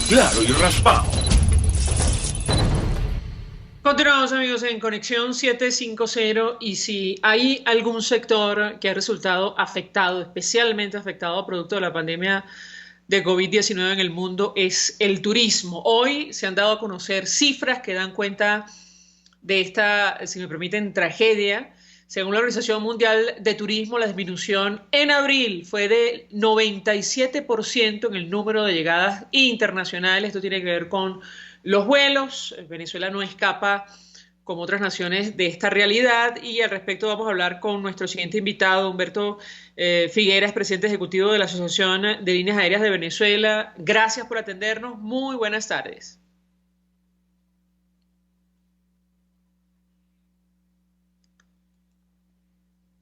claro y raspado. Continuamos amigos en Conexión 750 y si hay algún sector que ha resultado afectado, especialmente afectado producto de la pandemia de COVID-19 en el mundo es el turismo. Hoy se han dado a conocer cifras que dan cuenta de esta, si me permiten, tragedia. Según la Organización Mundial de Turismo, la disminución en abril fue de 97% en el número de llegadas internacionales. Esto tiene que ver con los vuelos. Venezuela no escapa, como otras naciones, de esta realidad. Y al respecto vamos a hablar con nuestro siguiente invitado, Humberto Figueras, presidente ejecutivo de la Asociación de Líneas Aéreas de Venezuela. Gracias por atendernos. Muy buenas tardes.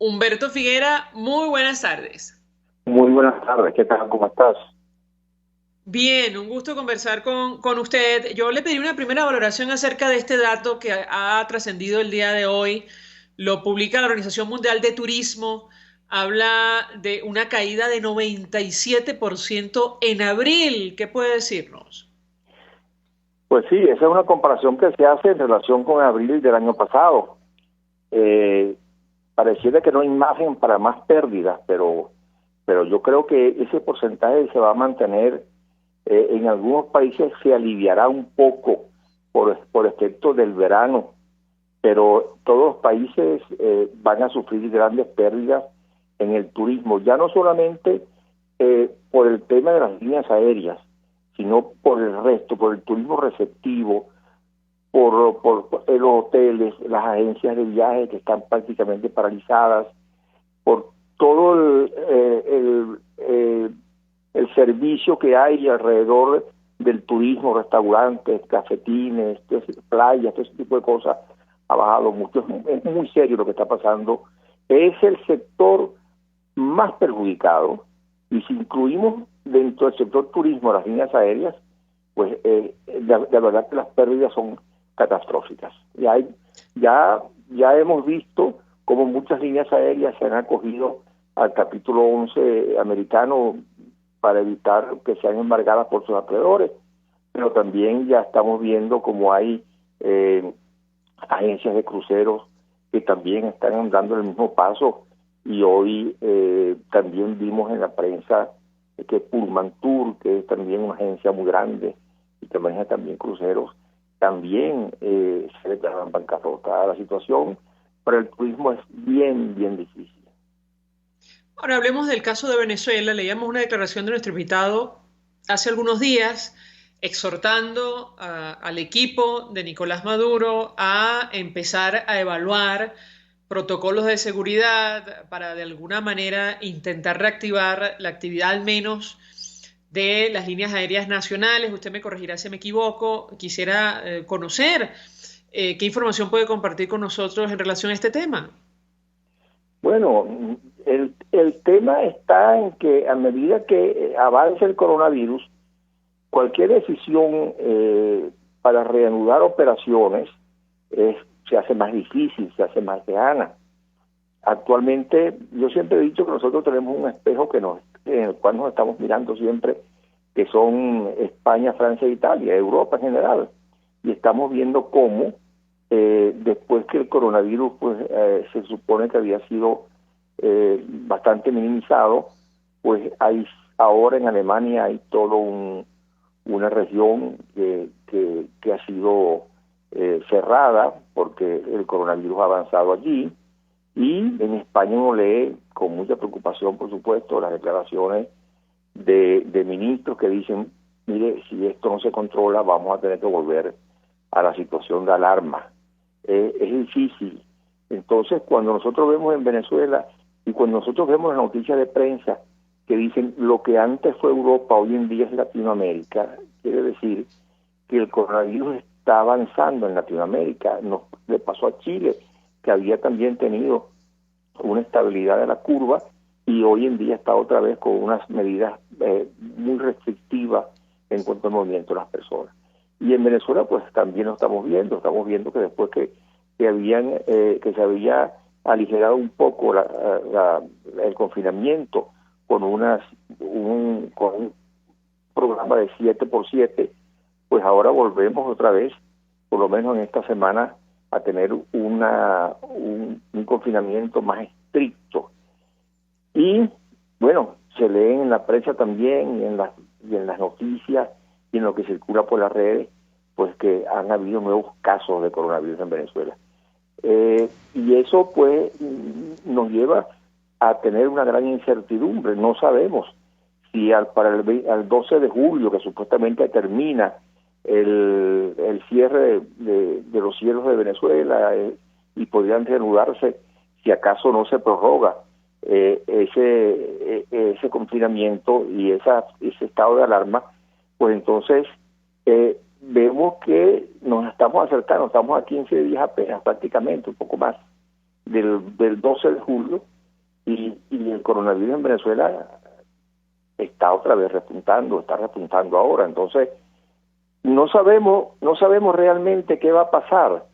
Humberto Figuera, muy buenas tardes. Muy buenas tardes, ¿qué tal? ¿Cómo estás? Bien, un gusto conversar con usted. Yo le pedí una primera valoración acerca de este dato que ha trascendido el día de hoy. Lo publica la Organización Mundial de Turismo. Habla de una caída de 97% en abril. ¿Qué puede decirnos? Pues sí, esa es una comparación que se hace en relación con abril del año pasado. Eh, Pareciera que no hay margen para más pérdidas, pero yo creo que ese porcentaje se va a mantener. En algunos países se aliviará un poco por efecto del verano, pero todos los países van a sufrir grandes pérdidas en el turismo, ya no solamente por el tema de las líneas aéreas, sino por el resto, por el turismo receptivo, por los hoteles, las agencias de viaje que están prácticamente paralizadas, por todo el servicio que hay alrededor del turismo, restaurantes, cafetines, playas, todo ese tipo de cosas, ha bajado mucho. Es muy serio lo que está pasando. Es el sector más perjudicado, y si incluimos dentro del sector turismo las líneas aéreas, pues la verdad que las pérdidas son catastróficas. Ya hemos visto cómo muchas líneas aéreas se han acogido al capítulo 11 americano para evitar que sean embargadas por sus acreedores, pero también ya estamos viendo cómo hay agencias de cruceros que también están dando el mismo paso, y hoy también vimos en la prensa que Pullman Tour, que es también una agencia muy grande y que maneja también cruceros, también se declaran en bancarrota. La situación para el turismo es bien, bien difícil. Ahora hablemos del caso de Venezuela. Leíamos una declaración de nuestro invitado hace algunos días exhortando al equipo de Nicolás Maduro a empezar a evaluar protocolos de seguridad para de alguna manera intentar reactivar la actividad al menos de las líneas aéreas nacionales. Usted me corregirá si me equivoco. Quisiera conocer qué información puede compartir con nosotros en relación a este tema. Bueno, el tema está en que a medida que avance el coronavirus, cualquier decisión para reanudar operaciones se hace más difícil, se hace más lejana. Actualmente, yo siempre he dicho que nosotros tenemos un espejo en el cual nos estamos mirando siempre, que son España, Francia e Italia, Europa en general, y estamos viendo cómo después que el coronavirus se supone que había sido bastante minimizado, pues ahora en Alemania hay todo una región que ha sido cerrada porque el coronavirus ha avanzado allí, y en España uno lee con mucha preocupación, por supuesto, las declaraciones de ministros que dicen, mire, si esto no se controla vamos a tener que volver a la situación de alarma. Es difícil. Entonces, cuando nosotros vemos en Venezuela y cuando nosotros vemos las noticias de prensa que dicen lo que antes fue Europa, hoy en día es Latinoamérica, quiere decir que el coronavirus está avanzando en Latinoamérica. Le pasó a Chile, que había también tenido una estabilidad de la curva, y hoy en día está otra vez con unas medidas muy restrictivas en cuanto al movimiento de las personas. Y en Venezuela pues también lo estamos viendo que después que se había aligerado un poco el confinamiento con un programa de 7x7, pues ahora volvemos otra vez, por lo menos en esta semana, a tener un confinamiento más estricto. Y bueno, se leen en la prensa también y en las noticias y en lo que circula por las redes, pues que han habido nuevos casos de coronavirus en Venezuela. Y eso pues nos lleva a tener una gran incertidumbre. No sabemos si al 12 de julio, que supuestamente termina el cierre de los cielos de Venezuela y podrían reanudarse, si acaso no se prorroga ese confinamiento y ese estado de alarma, pues entonces vemos que nos estamos acercando, estamos a 15 días apenas, prácticamente, un poco más, del 12 de julio, y el coronavirus en Venezuela está otra vez está repuntando ahora. Entonces, no sabemos realmente qué va a pasar,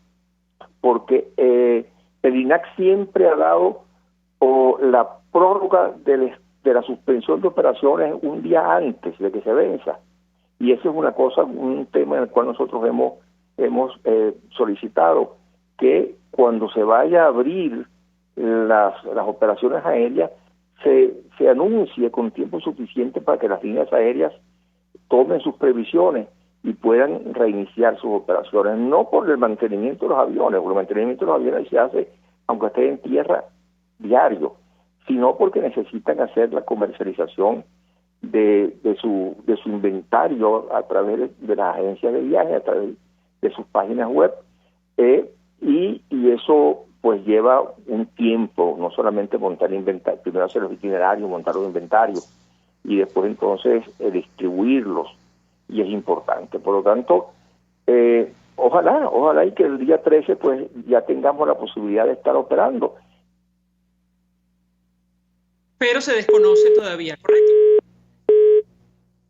porque el INAC siempre ha dado la prórroga de la suspensión de operaciones un día antes de que se venza. Y eso es un tema en el cual nosotros hemos solicitado que cuando se vaya a abrir las operaciones aéreas se anuncie con tiempo suficiente para que las líneas aéreas tomen sus previsiones y puedan reiniciar sus operaciones, no por el mantenimiento de los aviones, porque el mantenimiento de los aviones se hace aunque esté en tierra diario, sino porque necesitan hacer la comercialización de su inventario a través de las agencias de viaje, a través de sus páginas web, y eso pues lleva un tiempo, no solamente montar inventario, primero hacer los itinerarios, montar los inventarios y después entonces distribuirlos, y es importante. Por lo tanto, ojalá y que el día 13 pues ya tengamos la posibilidad de estar operando. Pero se desconoce todavía, ¿correcto?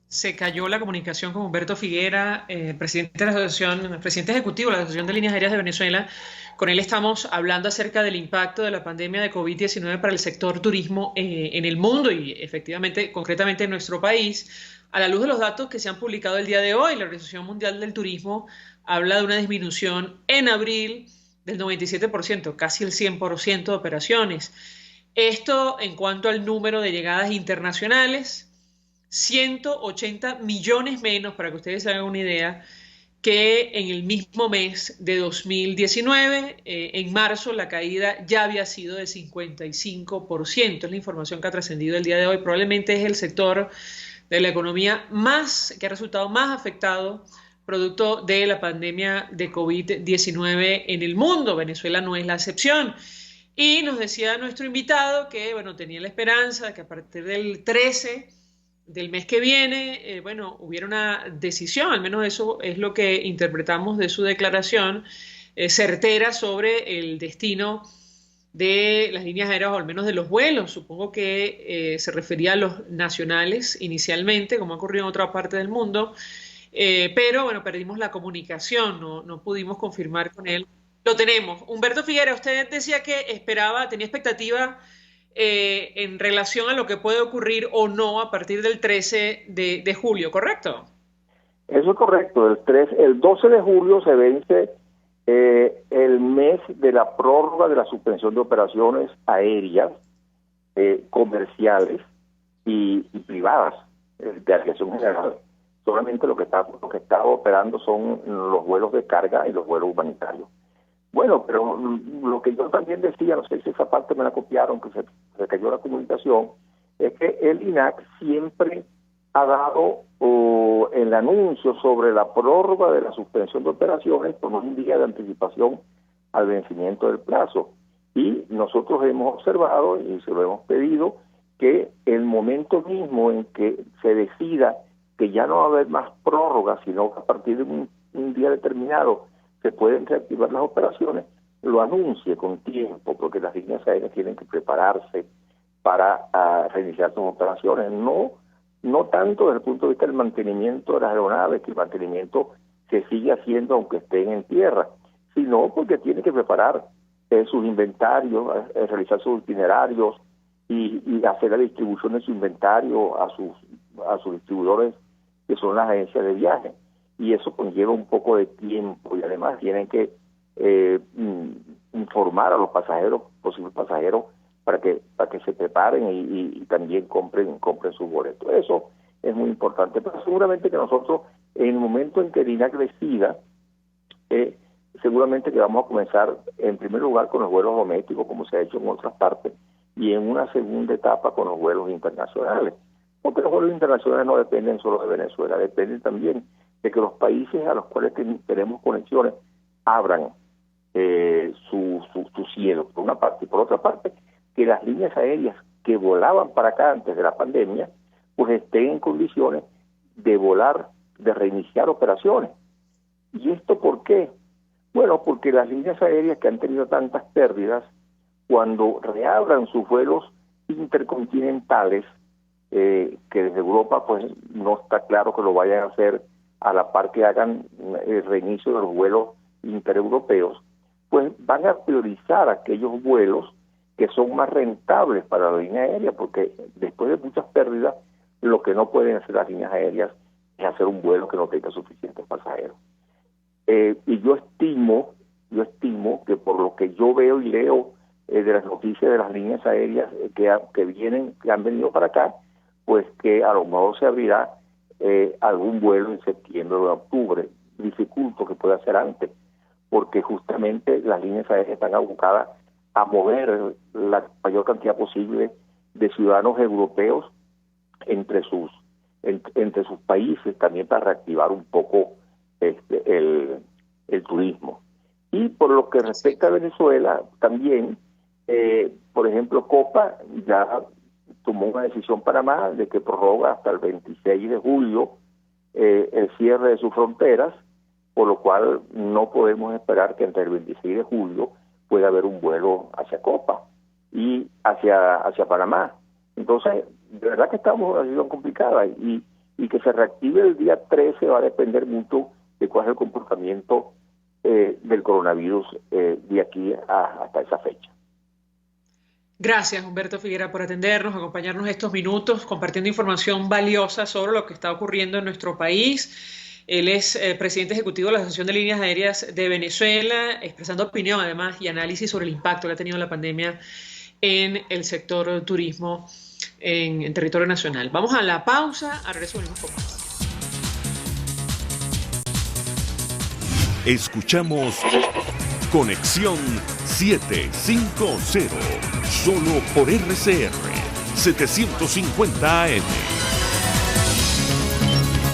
Se cayó la comunicación con Humberto Figuera, presidente de la asociación, presidente ejecutivo de la Asociación de Líneas Aéreas de Venezuela. Con él estamos hablando acerca del impacto de la pandemia de COVID-19 para el sector turismo en el mundo y efectivamente, concretamente en nuestro país. A la luz de los datos que se han publicado el día de hoy, la Organización Mundial del Turismo habla de una disminución en abril del 97%, casi el 100% de operaciones. Esto en cuanto al número de llegadas internacionales, 180 millones menos, para que ustedes se hagan una idea, que en el mismo mes de 2019. En marzo la caída ya había sido de 55%. Es la información que ha trascendido el día de hoy. Probablemente es el sector de la economía que ha resultado más afectado producto de la pandemia de COVID-19 en el mundo. Venezuela no es la excepción. Y nos decía nuestro invitado que, bueno, tenía la esperanza de que a partir del 13 del mes que viene, hubiera una decisión, al menos eso es lo que interpretamos de su declaración, certera sobre el destino de las líneas aéreas, o al menos de los vuelos. Supongo que se refería a los nacionales inicialmente, como ha ocurrido en otra parte del mundo, pero bueno, perdimos la comunicación, no pudimos confirmar con él. Lo tenemos. Humberto Figuera, usted decía que tenía expectativa en relación a lo que puede ocurrir o no a partir del 13 de julio, ¿correcto? Eso es correcto. El 12 de julio se vence el mes de la prórroga de la suspensión de operaciones aéreas, comerciales y privadas de aviación general. Solamente lo que está operando son los vuelos de carga y los vuelos humanitarios. Bueno, pero lo que yo también decía, no sé si esa parte me la copiaron, que se cayó la comunicación, es que el INAC siempre ha dado el anuncio sobre la prórroga de la suspensión de operaciones con un día de anticipación al vencimiento del plazo. Y nosotros hemos observado y se lo hemos pedido que el momento mismo en que se decida que ya no va a haber más prórroga, sino que a partir de un día determinado se pueden reactivar las operaciones, lo anuncie con tiempo, porque las líneas aéreas tienen que prepararse para reiniciar sus operaciones, no tanto desde el punto de vista del mantenimiento de las aeronaves, que el mantenimiento se sigue haciendo aunque estén en tierra, sino porque tienen que preparar sus inventarios, realizar sus itinerarios y hacer la distribución de su inventario a sus distribuidores que son las agencias de viaje. Y eso conlleva un poco de tiempo y además tienen que informar a los pasajeros, posibles pasajeros, para que se preparen y también compren sus boletos. Eso es muy importante, pero seguramente que nosotros, en el momento en que el INAC decida, seguramente que vamos a comenzar en primer lugar con los vuelos domésticos, como se ha hecho en otras partes, y en una segunda etapa con los vuelos internacionales. Porque los vuelos internacionales no dependen solo de Venezuela, dependen también de que los países a los cuales tenemos conexiones abran su cielo, por una parte. Y por otra parte, que las líneas aéreas que volaban para acá antes de la pandemia, pues estén en condiciones de volar, de reiniciar operaciones. ¿Y esto por qué? Bueno, porque las líneas aéreas que han tenido tantas pérdidas, cuando reabran sus vuelos intercontinentales, que desde Europa pues no está claro que lo vayan a hacer a la par que hagan el reinicio de los vuelos intereuropeos, pues van a priorizar aquellos vuelos que son más rentables para la línea aérea, porque después de muchas pérdidas, lo que no pueden hacer las líneas aéreas es hacer un vuelo que no tenga suficientes pasajeros. Y yo estimo que por lo que yo veo y leo de las noticias de las líneas aéreas que han venido para acá, pues que a lo mejor se abrirá algún vuelo en septiembre o en octubre. Dificulto que pueda ser antes, porque justamente las líneas aéreas están abocadas a mover la mayor cantidad posible de ciudadanos europeos entre sus países, también para reactivar un poco el turismo. Y por lo que respecta a Venezuela, también, por ejemplo, Copa ya tomó una decisión Panamá de que prorroga hasta el 26 de julio el cierre de sus fronteras, por lo cual no podemos esperar que entre el 26 de julio pueda haber un vuelo hacia Copa y hacia Panamá. Entonces, de verdad que estamos en una situación complicada y que se reactive el día 13 va a depender mucho de cuál es el comportamiento del coronavirus de aquí hasta esa fecha. Gracias, Humberto Figuera, por atendernos, acompañarnos estos minutos, compartiendo información valiosa sobre lo que está ocurriendo en nuestro país. Él es presidente ejecutivo de la Asociación de Líneas Aéreas de Venezuela, expresando opinión además y análisis sobre el impacto que ha tenido la pandemia en el sector turismo en territorio nacional. Vamos a la pausa, a regreso venimos con más. Escuchamos Conexión 750, solo por RCR 750 AM.